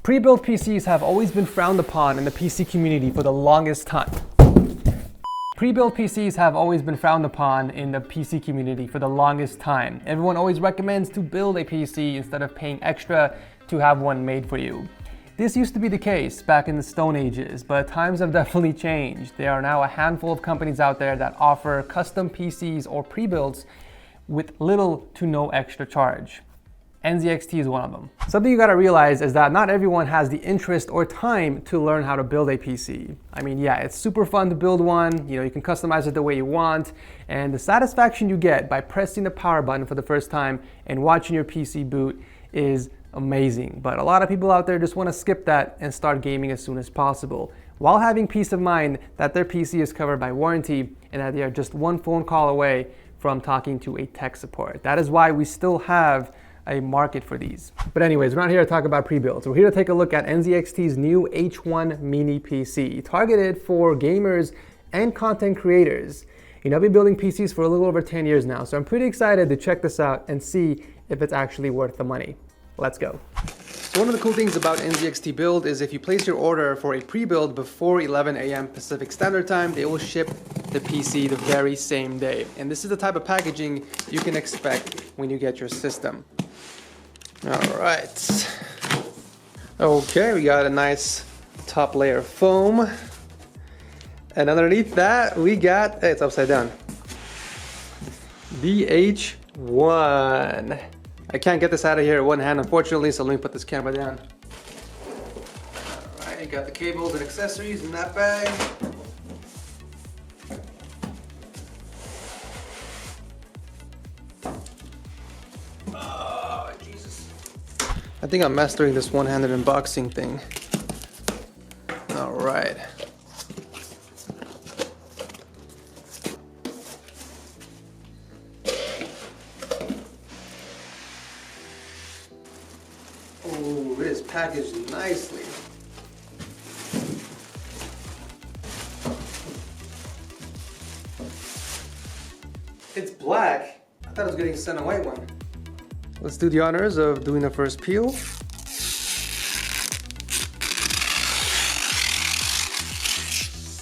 Pre-built PCs have always been frowned upon in the PC community for the longest time. Pre-built PCs have always been frowned upon in the PC community for the longest time. Everyone always recommends to build a PC instead of paying extra to have one made for you. This used to be the case back in the Stone Ages, but times have definitely changed. There are now a handful of companies out there that offer custom PCs or pre-builds with little to no extra charge. NZXT is one of them. Something you gotta realize is that not everyone has the interest or time to learn how to build a PC. I mean, yeah, it's super fun to build one, you can customize it the way you want, and the satisfaction you get by pressing the power button for the first time and watching your PC boot is amazing. But a lot of people out there just wanna skip that and start gaming as soon as possible, while having peace of mind that their PC is covered by warranty and that they are just one phone call away from talking to a tech support. That is why we still have a market for these. But anyways, we're not here to talk about pre-builds. We're here to take a look at NZXT's new H1 Mini PC, targeted for gamers and content creators. I've been building PCs for a little over 10 years now, so I'm pretty excited to check this out and see if it's actually worth the money. Let's go. So one of the cool things about NZXT Build is if you place your order for a pre-build before 11 a.m. Pacific Standard Time, they will ship the PC the very same day. And this is the type of packaging you can expect when you get your system. All right. Okay, we got a nice top layer of foam. And underneath that, we got, it's upside down, the H1. I can't get this out of here with one hand, unfortunately, so let me put this camera down. All right, got the cables and accessories in that bag. Oh, Jesus. I think I'm mastering this one-handed unboxing thing. All right. Oh, it is packaged nicely. It's black. I thought I was getting sent a white one. Let's do the honors of doing the first peel.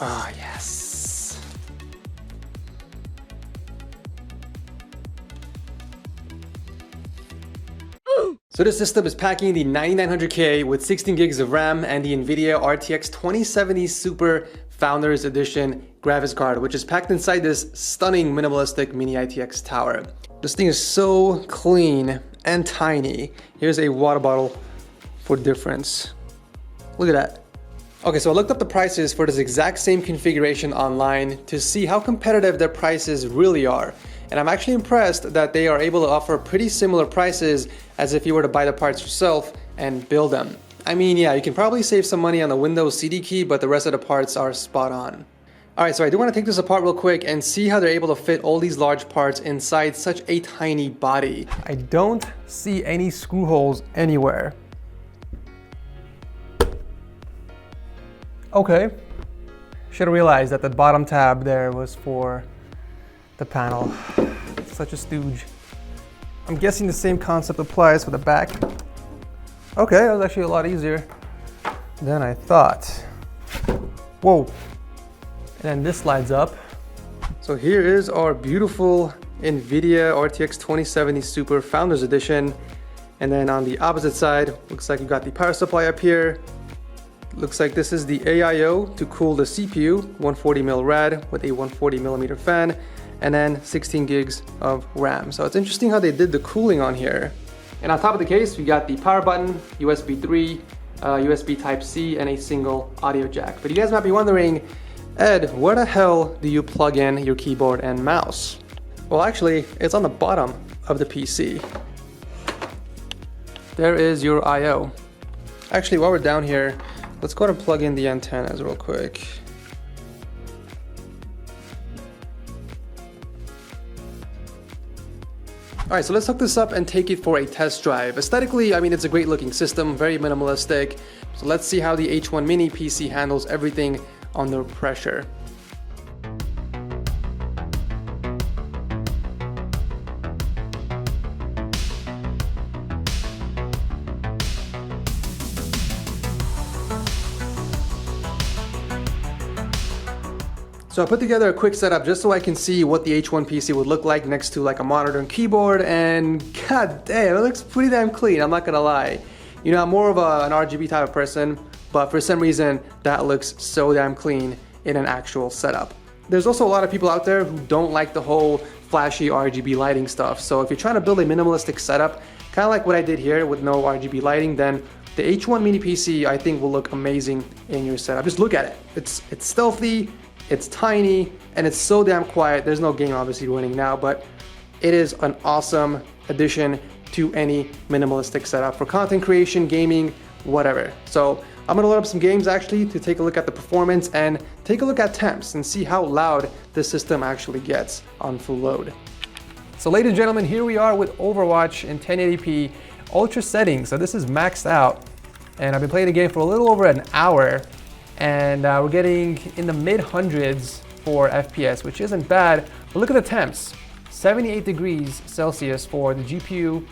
Ah, yes. So this system is packing the 9900K with 16 gigs of RAM and the NVIDIA RTX 2070 Super Founders Edition graphics card, which is packed inside this stunning minimalistic mini ITX tower. This thing is so clean and tiny. Here's a water bottle for difference. Look at that. Okay, so I looked up the prices for this exact same configuration online to see how competitive their prices really are. And I'm actually impressed that they are able to offer pretty similar prices as if you were to buy the parts yourself and build them. I mean, yeah, you can probably save some money on the Windows CD key, but the rest of the parts are spot on. Alright, so I do want to take this apart real quick and see how they're able to fit all these large parts inside such a tiny body. I don't see any screw holes anywhere. Okay. Should have realized that the bottom tab there was for the panel. Such a stooge. I'm guessing the same concept applies for the back. Okay, that was actually a lot easier than I thought. Whoa. And then this slides up. So here is our beautiful NVIDIA RTX 2070 Super Founders Edition. And then on the opposite side, looks like you got the power supply up here. Looks like this is the AIO to cool the CPU, 140mm rad with a 140mm fan, and then 16 gigs of RAM. So it's interesting how they did the cooling on here. And on top of the case, we got the power button, USB 3, USB Type-C, and a single audio jack. But you guys might be wondering, Ed, where the hell do you plug in your keyboard and mouse? Well, actually, it's on the bottom of the PC. There is your I/O. Actually, while we're down here, let's go ahead and plug in the antennas real quick. Alright, so let's hook this up and take it for a test drive. Aesthetically, I mean, it's a great looking system, very minimalistic. So let's see how the H1 Mini PC handles everything under pressure. So I put together a quick setup just so I can see what the H1 PC would look like next to like a monitor and keyboard, and god damn, it looks pretty damn clean, I'm not gonna lie. You know, I'm more of an RGB type of person, but for some reason that looks so damn clean in an actual setup. There's also a lot of people out there who don't like the whole flashy RGB lighting stuff. So if you're trying to build a minimalistic setup, kind of like what I did here with no RGB lighting, then the H1 Mini PC I think will look amazing in your setup. Just look at it. It's stealthy, it's tiny, and it's so damn quiet. There's no game obviously running now, but it is an awesome addition to any minimalistic setup for content creation, gaming, whatever. So I'm gonna load up some games actually to take a look at the performance and take a look at temps and see how loud this system actually gets on full load. So ladies and gentlemen, here we are with Overwatch in 1080p ultra settings. So this is maxed out, and I've been playing the game for a little over an hour, and we're getting in the mid hundreds for FPS, which isn't bad. But look at the temps, 78 degrees Celsius for the GPU,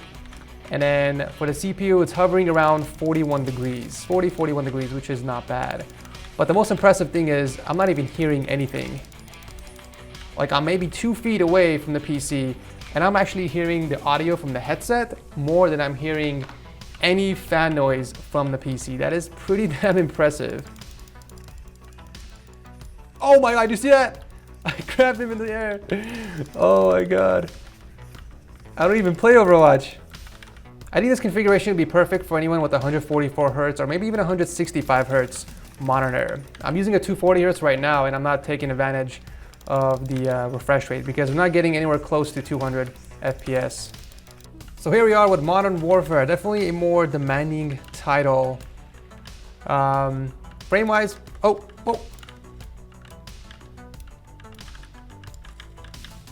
and then for the CPU, it's hovering around 41 degrees, 41 degrees, which is not bad. But the most impressive thing is I'm not even hearing anything. Like, I'm maybe 2 feet away from the PC, and I'm actually hearing the audio from the headset more than I'm hearing any fan noise from the PC. That is pretty damn impressive. Oh my god, you see that? I grabbed him in the air. Oh my god. I don't even play Overwatch. I think this configuration would be perfect for anyone with 144 Hz or maybe even 165 Hz monitor. I'm using a 240 Hz right now, and I'm not taking advantage of the refresh rate because I'm not getting anywhere close to 200 FPS. So here we are with Modern Warfare, definitely a more demanding title. Frame-wise,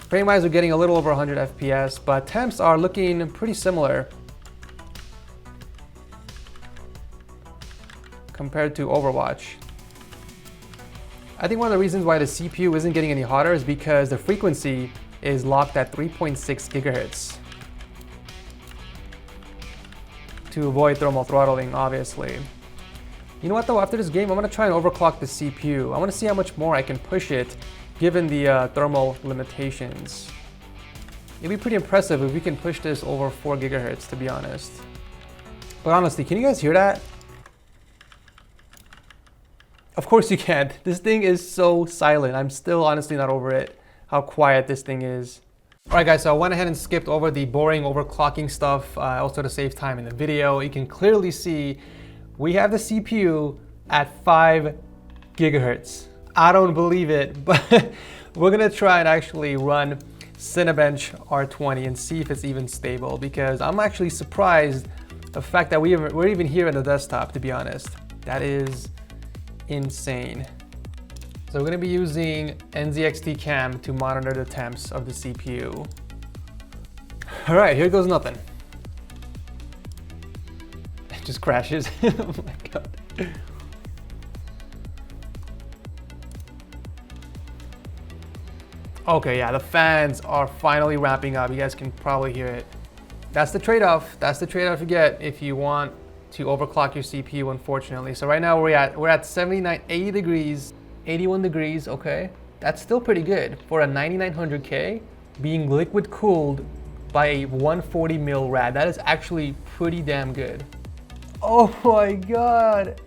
Frame-wise, we're getting a little over 100 FPS, but temps are looking pretty similar compared to Overwatch. I think one of the reasons why the CPU isn't getting any hotter is because the frequency is locked at 3.6 gigahertz to avoid thermal throttling, obviously. You know what though, after this game, I'm gonna try and overclock the CPU. I wanna see how much more I can push it given the thermal limitations. It'd be pretty impressive if we can push this over 4 gigahertz, to be honest. But honestly, can you guys hear that? Of course you can't. This thing is so silent. I'm still honestly not over it, how quiet this thing is. Alright guys, so I went ahead and skipped over the boring overclocking stuff, also to save time in the video. You can clearly see we have the CPU at 5 gigahertz. I don't believe it, but we're gonna try and actually run Cinebench R20 and see if it's even stable, because I'm actually surprised the fact that we're even here in the desktop, to be honest. That is insane. So we're gonna be using NZXT Cam to monitor the temps of the CPU. All right, here goes nothing. It just crashes. Oh my god. Okay, yeah, the fans are finally ramping up. You guys can probably hear it. That's the trade-off. That's the trade-off you get if you want to overclock your CPU, unfortunately. So right now we're at 79, 80 degrees, 81 degrees, okay? That's still pretty good for a 9900K being liquid cooled by a 140 mil rad. That is actually pretty damn good. Oh my god,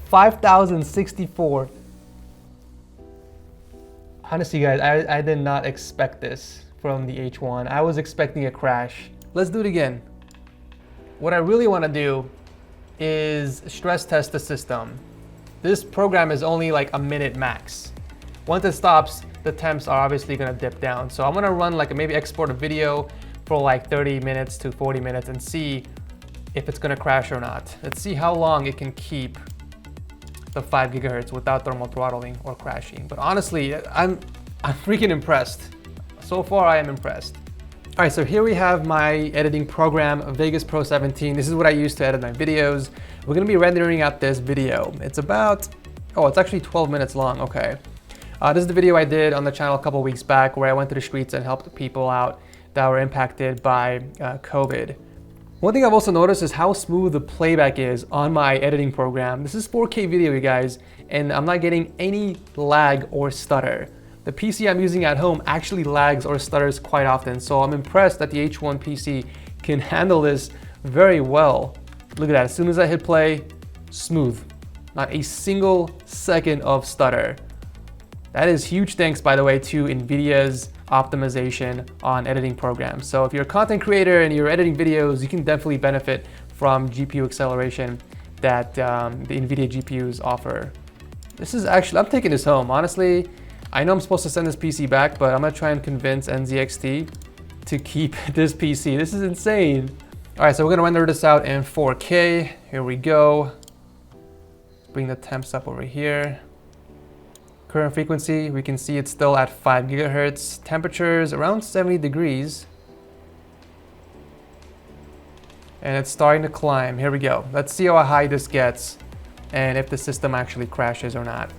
5064. Honestly guys, I did not expect this from the H1. I was expecting a crash. Let's do it again. What I really want to do is stress test the system. This program is only like a minute max. Once it stops, the temps are obviously gonna dip down. So I'm gonna run like maybe export a video for like 30 minutes to 40 minutes and see if it's gonna crash or not. Let's see how long it can keep the 5 gigahertz without thermal throttling or crashing. But honestly, I'm freaking impressed. So far, I am impressed. All right, so here we have my editing program, Vegas Pro 17. This is what I use to edit my videos. We're gonna be rendering out this video. It's about, it's actually 12 minutes long, okay. This is the video I did on the channel a couple weeks back where I went to the streets and helped people out that were impacted by COVID. One thing I've also noticed is how smooth the playback is on my editing program. This is 4K video, you guys, and I'm not getting any lag or stutter. The PC I'm using at home actually lags or stutters quite often, so I'm impressed that the H1 PC can handle this very well. Look at that, as soon as I hit play, smooth. Not a single second of stutter. That is huge thanks, by the way, to NVIDIA's optimization on editing programs. So if you're a content creator and you're editing videos, you can definitely benefit from GPU acceleration that the NVIDIA GPUs offer. This is actually, I'm taking this home. Honestly, I know I'm supposed to send this PC back, but I'm gonna try and convince NZXT to keep this PC. This is insane. All right, so we're gonna render this out in 4K. Here we go. Bring the temps up over here. Current frequency, we can see it's still at 5 gigahertz. Temperatures around 70 degrees. And it's starting to climb. Here we go. Let's see how high this gets and if the system actually crashes or not.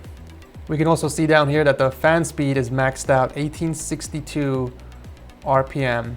We can also see down here that the fan speed is maxed out, 1862 RPM.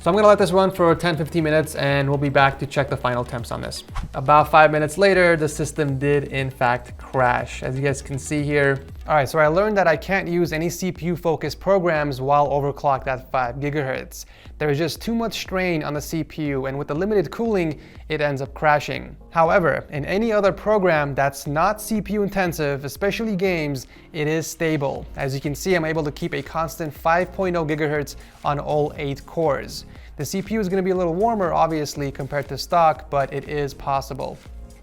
So I'm gonna let this run for 10-15 minutes and we'll be back to check the final temps on this. About 5 minutes later, the system did in fact crash, as you guys can see here. All right, so I learned that I can't use any CPU-focused programs while overclocked at 5 gigahertz. There is just too much strain on the CPU, and with the limited cooling, it ends up crashing. However, in any other program that's not CPU intensive, especially games, it is stable. As you can see, I'm able to keep a constant 5.0 gigahertz on all 8 cores. The CPU is going to be a little warmer, obviously, compared to stock, but it is possible.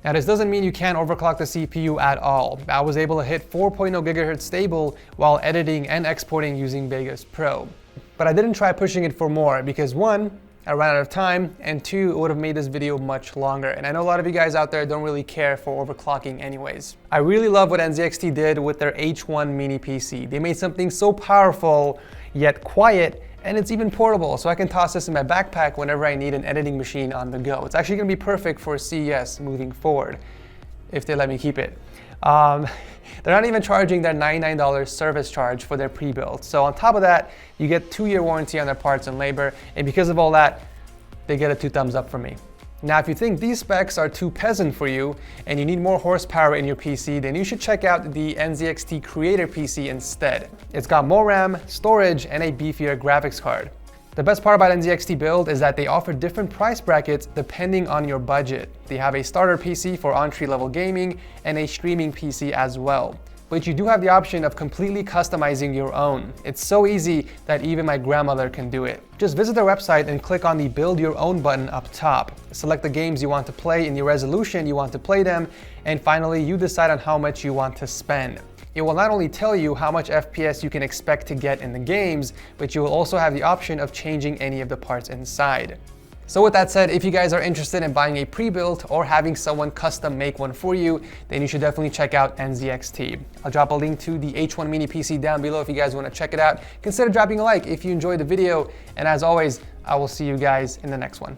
Now, this doesn't mean you can't overclock the CPU at all. I was able to hit 4.0 gigahertz stable while editing and exporting using Vegas Pro. But I didn't try pushing it for more because 1, I ran out of time, and 2, it would have made this video much longer. And I know a lot of you guys out there don't really care for overclocking anyways. I really love what NZXT did with their H1 Mini PC. They made something so powerful, yet quiet, and it's even portable, so I can toss this in my backpack whenever I need an editing machine on the go. It's actually gonna be perfect for CES moving forward, if they let me keep it. They're not even charging their $99 service charge for their pre-built. So on top of that, you get 2-year warranty on their parts and labor, and because of all that, they get a 2 thumbs up from me. Now, if you think these specs are too peasant for you and you need more horsepower in your PC, then you should check out the NZXT Creator PC instead. It's got more RAM, storage, and a beefier graphics card. The best part about NZXT Build is that they offer different price brackets depending on your budget. They have a starter PC for entry-level gaming and a streaming PC as well. But you do have the option of completely customizing your own. It's so easy that even my grandmother can do it. Just visit their website and click on the Build Your Own button up top. Select the games you want to play in the resolution you want to play them, and finally you decide on how much you want to spend. It will not only tell you how much FPS you can expect to get in the games, but you will also have the option of changing any of the parts inside. So with that said, if you guys are interested in buying a pre-built or having someone custom make one for you, then you should definitely check out NZXT. I'll drop a link to the H1 Mini PC down below if you guys want to check it out. Consider dropping a like if you enjoyed the video, and as always, I will see you guys in the next one.